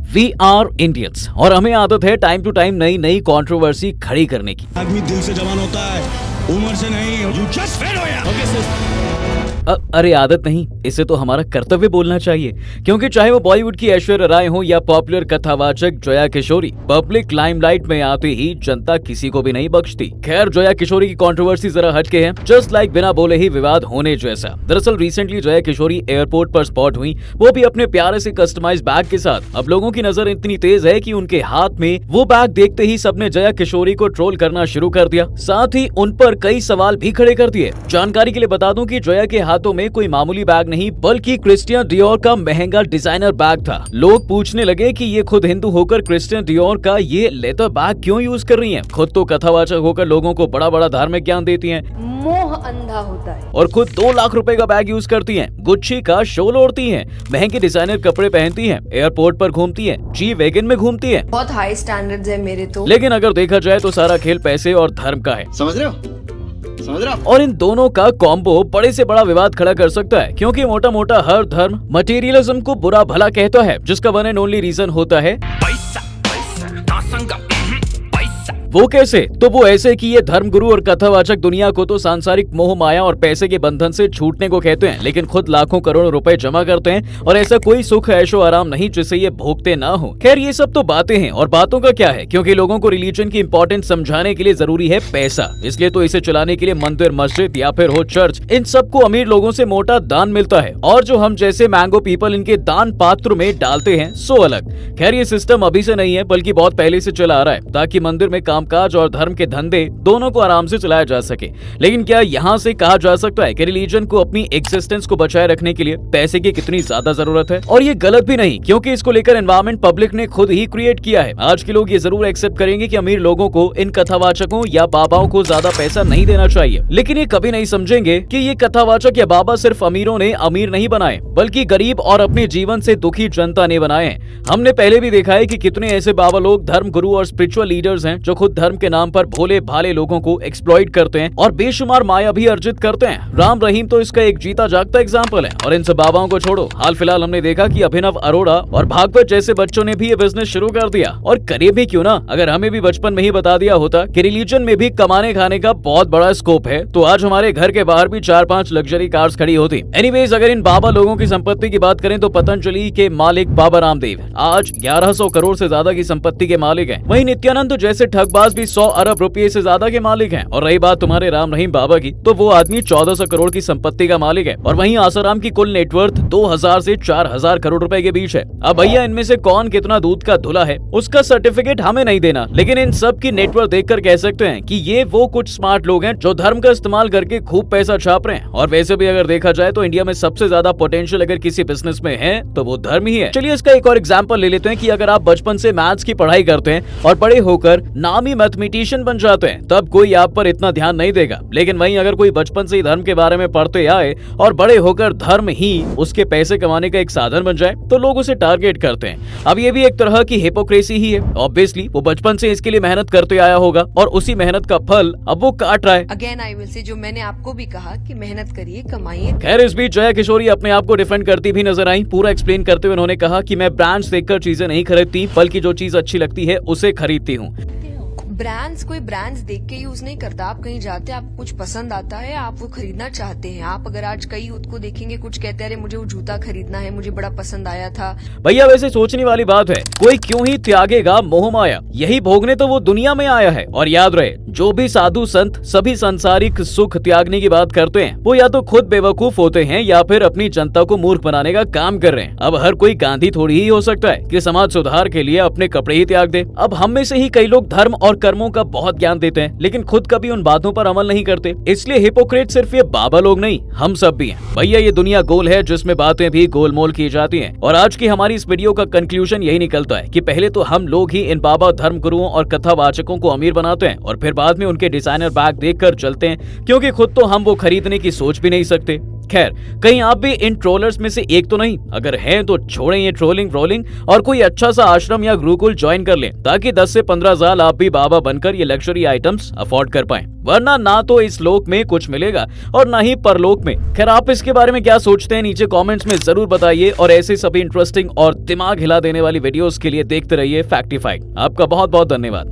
We are Indians और हमें आदत है टाइम टू टाइम नई नई कंट्रोवर्सी खड़ी करने की। आदमी दिल से जवान होता है, उम्र से नहीं। You just fail हो यार। Okay, sir. अरे आदत नहीं, इसे तो हमारा कर्तव्य बोलना चाहिए, क्योंकि चाहे वो बॉलीवुड की ऐश्वर्या राय हो या पॉपुलर कथावाचक जया किशोरी, पब्लिक लाइमलाइट में आते ही जनता किसी को भी नहीं बख्शती। खैर, जया किशोरी की कंट्रोवर्सी जरा हटके है, जस्ट लाइक बिना बोले ही विवाद होने जैसा। दरअसल रिसेंटली जया किशोरी एयरपोर्ट पर स्पॉट हुई, वो भी अपने प्यारे से कस्टमाइज बैग के साथ। अब लोगों की नजर इतनी तेज है कि उनके हाथ में वो बैग देखते ही सबने जया किशोरी को ट्रोल करना शुरू कर दिया, साथ ही उन पर कई सवाल भी खड़े कर दिए। जानकारी के लिए बता दूं कि जया के हाथों में कोई मामूली बैग नहीं बल्कि क्रिस्टियन डियोर का महंगा डिजाइनर बैग था। लोग पूछने लगे कि ये खुद हिंदू होकर क्रिस्टियन डियोर का ये लेदर बैग क्यों यूज कर रही हैं? खुद तो कथावाचक होकर लोगों को बड़ा बड़ा धार्मिक ज्ञान देती हैं, मोह अंधा होता है, और खुद 2 लाख रुपए का बैग यूज करती हैं, गुच्ची का शोल ओढ़ती हैं, महंगे डिजाइनर कपड़े पहनती हैं, एयरपोर्ट पर घूमती हैं, जी वैगन में घूमती हैं। बहुत हाई स्टैंडर्ड्स है मेरे तो। लेकिन अगर देखा जाए तो सारा खेल पैसे और धर्म का है, समझ रहे हो? और इन दोनों का कॉम्बो बड़े से बड़ा विवाद खड़ा कर सकता है, क्योंकि मोटा मोटा हर धर्म मटेरियलिज्म को बुरा भला कहता है, जिसका वन एंड ओनली रीजन होता है पैसा। वो कैसे? तो वो ऐसे कि ये धर्मगुरु और कथावाचक दुनिया को तो सांसारिक मोह माया और पैसे के बंधन से छूटने को कहते हैं, लेकिन खुद लाखों करोड़ों रुपए जमा करते हैं, और ऐसा कोई सुख ऐशो आराम नहीं जिसे ये भोगते ना हो। खैर, ये सब तो बातें हैं, और बातों का क्या है, क्योंकि लोगों को रिलीजन की इंपॉर्टेंस समझाने के लिए जरूरी है पैसा, इसलिए तो इसे चलाने के लिए मंदिर, मस्जिद या फिर हो चर्च, इन सबको अमीर लोगों से मोटा दान मिलता है, और जो हम जैसे मैंगो पीपल इनके दान पात्र में डालते हैं, सो अलग। खैर, ये सिस्टम अभी से नहीं है, बल्कि बहुत पहले से चला आ रहा है, ताकि मंदिर में कामकाज और धर्म के धंधे दोनों को आराम से चलाया जा सके। लेकिन क्या यहाँ से कहा जा सकता है कि रिलीजन को अपनी एग्जिस्टेंस को बचाए रखने के लिए पैसे की कितनी ज्यादा जरूरत है? और ये गलत भी नहीं, क्योंकि इसको लेकर एनवायरमेंट पब्लिक ने खुद ही क्रिएट किया है। आज के लोग ये जरूर एक्सेप्ट करेंगे कि अमीर लोगों को इन कथावाचकों या बाबाओं को ज्यादा पैसा नहीं देना चाहिए, लेकिन ये कभी नहीं समझेंगे कि ये कथावाचक या बाबा सिर्फ अमीरों ने अमीर नहीं बनाए, बल्कि गरीब और अपने जीवन से दुखी जनता ने बनाए हैं। हमने पहले भी देखा है कि कितने ऐसे बाबा लोग, धर्म गुरु और स्पिरिचुअल लीडर्स हैं, जो खुद धर्म के नाम पर भोले भाले लोगों को एक्सप्लॉइट करते हैं और बेशुमार माया भी अर्जित करते हैं। राम रहीम तो इसका एक जीता जागता एग्जाम्पल है। और इन सब बाबाओं को छोड़ो, हाल फिलहाल हमने देखा कि अभिनव अरोड़ा और भागवत जैसे बच्चों ने भी ये बिजनेस शुरू कर दिया, और करे भी क्यों ना। अगर हमें भी बचपन में ही बता दिया होता कि रिलीजन में भी कमाने खाने का बहुत बड़ा स्कोप है, तो आज हमारे घर के बाहर भी 4-5 लग्जरी कार्स खड़ी होती। एनीवेज, अगर इन बाबा लोगों की संपत्ति की बात करें तो पतंजलि के मालिक बाबा रामदेव आज 1100 करोड़ से ज्यादा की संपत्ति के मालिक हैं। वहीं नित्यानंद जैसे ठगबाज भी 100 अरब रुपए से ज्यादा के मालिक हैं। और रही बात तुम्हारे राम रहीम बाबा की, तो वो आदमी 1400 करोड़ की संपत्ति का मालिक है, और वहीं आसाराम की कुल नेटवर्थ 2000 से 4000 करोड़ रुपए के बीच है। अब भैया, इनमें से कौन कितना दूध का धुला है उसका सर्टिफिकेट हमें नहीं देना, लेकिन इन सब की नेटवर्थ देखकर कह सकते हैं कि ये वो कुछ स्मार्ट लोग हैं जो धर्म का इस्तेमाल करके खूब पैसा छाप रहे हैं। और वैसे भी अगर देखा जाए तो इंडिया में सबसे ज्यादा पोटेंशियल अगर किसी बिजनेस में है तो वो धर्म ही है। चलिए इसका एक और एग्जाम्पल ले लेते हैं कि अगर आप बचपन से मैथ्स की पढ़ाई करते हैं और बड़े होकर नामी मैथमेटिशियन बन जाते हैं, तब कोई आप पर इतना ध्यान नहीं देगा। लेकिन वहीं अगर कोई बचपन से ही धर्म के बारे में पढ़ते आए और बड़े होकर धर्म ही उसके पैसे कमाने का एक साधन बन जाए, तो लोग उसे टारगेट करते हैं। अब ये भी एक तरह की हिपोक्रेसी ही है। ऑब्वियसली वो बचपन से इसके लिए मेहनत करते आया होगा, और उसी मेहनत का फल अब वो काट रहा है। अगेन आई विल से, जो मैंने आपको भी कहा कि मेहनत करिए, कमाइए। खैर, इस बीच जया किशोरी अपने आप को डिफेंड करती भी नजर आई। पूरा एक्सप्लेन करते हुए उन्होंने कहा कि मैं ब्रांड्स देखकर चीजें नहीं खरीदती, बल्कि जो चीज अच्छी लगती है उसे खरीदती हूँ। ब्रांड्स, कोई ब्रांड्स देख के यूज नहीं करता। आप कहीं जाते हैं, आपको कुछ पसंद आता है, आप वो खरीदना चाहते हैं। आप अगर आज कई यूथ को देखेंगे, कुछ कहते हैं अरे मुझे वो जूता खरीदना है, मुझे बड़ा पसंद आया था। भैया, वैसे सोचने वाली बात है, कोई क्यों ही त्यागेगा मोह माया? यही भोगने तो वो दुनिया में आया है। और याद रहे, जो भी साधु संत सभी सांसारिक सुख त्यागने की बात करते हैं, वो या तो खुद बेवकूफ होते हैं या फिर अपनी जनता को मूर्ख बनाने का काम कर रहे हैं। अब हर कोई गांधी थोड़ी ही हो सकता है कि समाज सुधार के लिए अपने कपड़े ही त्याग दे। अब हम में से ही कई लोग धर्म और कर्मों का बहुत ज्ञान देते हैं, लेकिन खुद कभी उन बातों पर अमल नहीं करते। इसलिए हिपोक्रेट सिर्फ ये बाबा लोग नहीं, हम सब भी हैं। भैया, ये दुनिया गोल है जिसमें बातें भी गोलमोल की जाती हैं। और आज की हमारी इस वीडियो का कंक्लूजन यही निकलता है कि पहले तो हम लोग ही इन बाबा, धर्म गुरुओं और कथावाचकों को अमीर बनाते हैं, और फिर बाद में उनके डिजाइनर बैग देखकर चलते हैं, क्योंकि खुद तो हम वो खरीदने की सोच भी नहीं सकते। खैर, कहीं आप भी इन ट्रोलर्स में से एक तो नहीं? अगर हैं तो छोड़ें ये ट्रोलिंग व्रोलिंग और कोई अच्छा सा आश्रम या गुरुकुल ज्वाइन कर लें, ताकि 10 से 15 साल आप भी बाबा बनकर ये लग्जरी आइटम्स अफोर्ड कर पाएं। वरना ना तो इस लोक में कुछ मिलेगा और ना ही परलोक में। खैर, आप इसके बारे में क्या सोचते हैं नीचे कमेंट्स में जरूर बताइए और ऐसे सभी इंटरेस्टिंग और दिमाग हिला देने वाली वीडियोस के लिए देखते रहिए फैक्टिफाइड। आपका बहुत बहुत धन्यवाद।